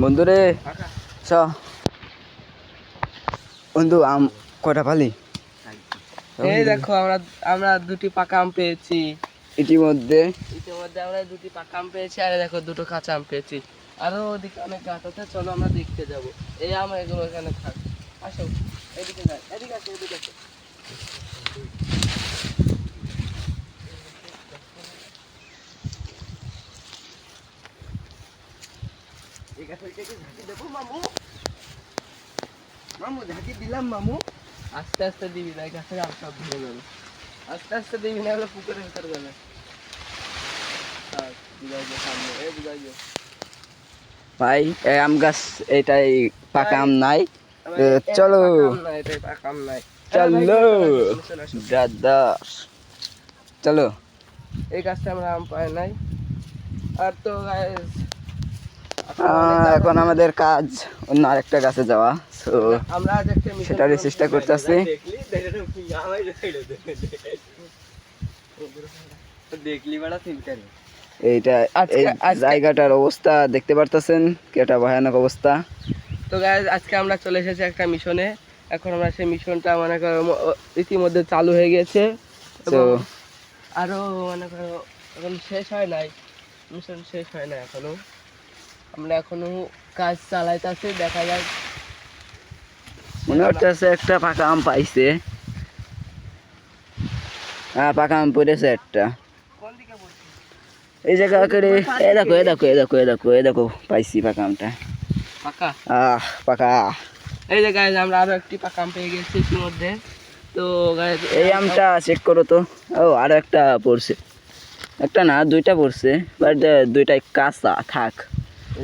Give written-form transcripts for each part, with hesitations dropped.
বন্ধুরে চ বন্ধু আম কটা পালি? এই দেখো আমরা আমরা দুটি পাকা আম পেয়েছি ইতিমধ্যে আমরা দুটি পাকা আম পেয়েছি, আর দেখো দুটো কাঁচা আম পেয়েছি। আরো ওদিকে অনেক গাছ আছে, চলো আমরা দেখতে যাব। এই আম এগুলো এখানে থাক, আসো এদিকে যাই, এদিকে আসো, এদিকে আসো। এই গাছটাকে ঝাঁকি দেবো মামু, মামু ঝাঁকি দিলাম মামু। আস্তে আস্তে দিবি, তাই গাছের আম সব ধরে যাবে। আস্তে আস্তে দিবি, না হলে পুকুরের ভিতরে যাবে। ভাই এই আম গাছ এটাই পাকা আম নাই, চলো চলো দাদা চলো। এই গাছটা আমরা আম পাই নাই। আর তো এখন আমাদের কাজ অন্য আরেকটা গাছে যাওয়া, তো আমরা আজ একটা সেটারই চেষ্টা করতেছি। দেখলি বড় ফিল্টার এইটা এই জায়গাটার অবস্থা দেখতে পারতেছেন, কি একটা ভয়ানক অবস্থা। তো গাইস আজকে আমরা চলে এসেছি একটা মিশনে। এখন আমরা সেই মিশনটা মনে করো ইতিমধ্যে চালু হয়ে গেছে, এবং আরো মনে করো এখন শেষ হয় নাই, মিশন শেষ হয় না এখনো। আমরা এখনো কাজ চালাইতেছি, দেখা যাক। মনে হচ্ছে একটা পাকা আম পাইছে। হ্যাঁ পাকা আম পড়েছে একটা এই জায়গা করে। এ দেখো এ দেখো এ দেখো এ দেখো এ দেখো পাইছি পাকা আমটা। পাকা পাকা। এই যে গাইস আমরা আরো একটি পাকা আম পেয়ে গেছি ইতিমধ্যে। তো গাইস এই আমটা চেক করো তো। ও আরো একটা পড়ছে, একটা না দুইটা পড়ছে, বাট দুইটাই কাঁচা থাক,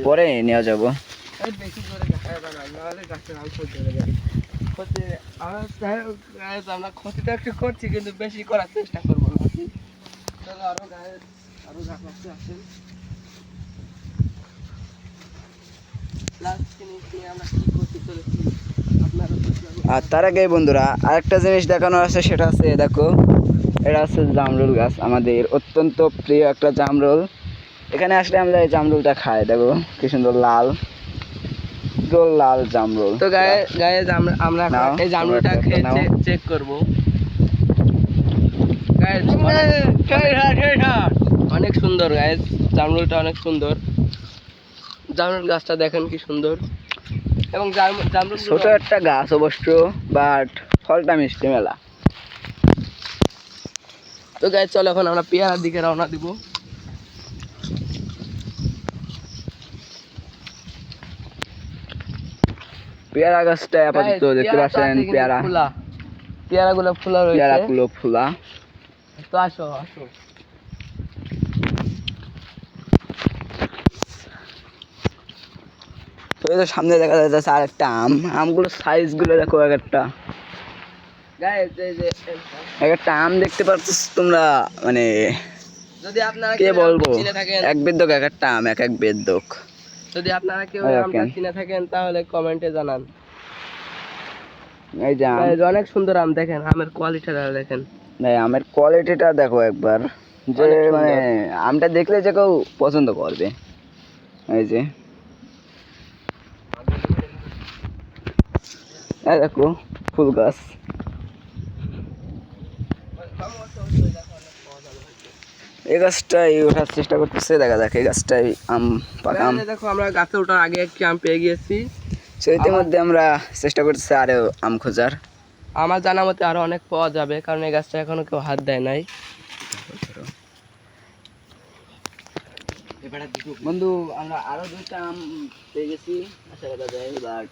পরে নেওয়া যাবো। বেশি করে দেখা যাবে না, নাহলে গাছের আম সহ্য হয়ে যাবে। আমরা ক্ষতিটা একটু করছি, কিন্তু বেশি করার চেষ্টা করবো না। চলো আরো গাছ, আরো গাছ আসতে আসেন। লাস্ট জিনিস নিয়ে আমরা কি করতে চলেছি আপনারা। আর তার আগে বন্ধুরা আরেকটা জিনিস দেখানোর আছে, সেটা আছে দেখো, এটা হচ্ছে জামরুল গাছ, আমাদের অত্যন্ত প্রিয় একটা জামরুল। এখানে আসলে আমরা এই জামরুলটা খাই, দেখো কি সুন্দর লাল লাল জামরুল। তো গাইস আমরা এই জামরুলটা খেয়ে চেক করব। গাইস অনেক সুন্দর, গাইস জামরুলটা অনেক সুন্দর। জামরুল গাছটা দেখেন কি সুন্দর, এবং জামরুল ছোট একটা গাছ অবশ্য, বাট ফলটা মিষ্টি মেলা। তো গাইস চলো এখন আমরা পেয়ারার দিকে রওনা দিব। পেয়ারা গাছটা আপাতত দেখতে পাচ্ছেন, পেয়ারাগুলো ফুলা রয়েছে, পেয়ারাগুলো ফুলা। তো আসো আসো। তো এই যে সামনে দেখা যাচ্ছে আর একটা আম, আমগুলো সাইজ গুলো দেখো, এক একটা একটা আম দেখতে পাচ্ছ তোমরা, মানে যদি আপনারা কে বলবো, চিনে থাকেন, এক বেদক এক একটা আম, এক এক বেদক। যদি আপনারা কেউ আমটা চিনে থাকেন তাহলে কমেন্টে জানান। এই যে আম, অনেক সুন্দর আম, দেখেন আমের কোয়ালিটিটা দেখেন। আমের কোয়ালিটিটা দেখো একবার, যে মানে আমটা দেখলে যে কেউ পছন্দ করবে। এই যে দেখো ফুল গাছ। এই গাছটাই ওঠার চেষ্টা করতেছে, দেখা যাক এই গাছটাই আম পাকা আম। দেখো আমরা গাছে ওঠার আগে একটি আম পেয়ে গিয়েছি, তো ইতিমধ্যে আমরা চেষ্টা করতেছি আরো আম খোঁজার। আমার জানা মতে আরো অনেক পাওয়া যাবে, কারণ এই গাছটা এখনো কেউ হাত দেয় নাই। বন্ধু আমরা আরো দুইটা আম পেয়ে গেছি, আশা করা যায়, বাট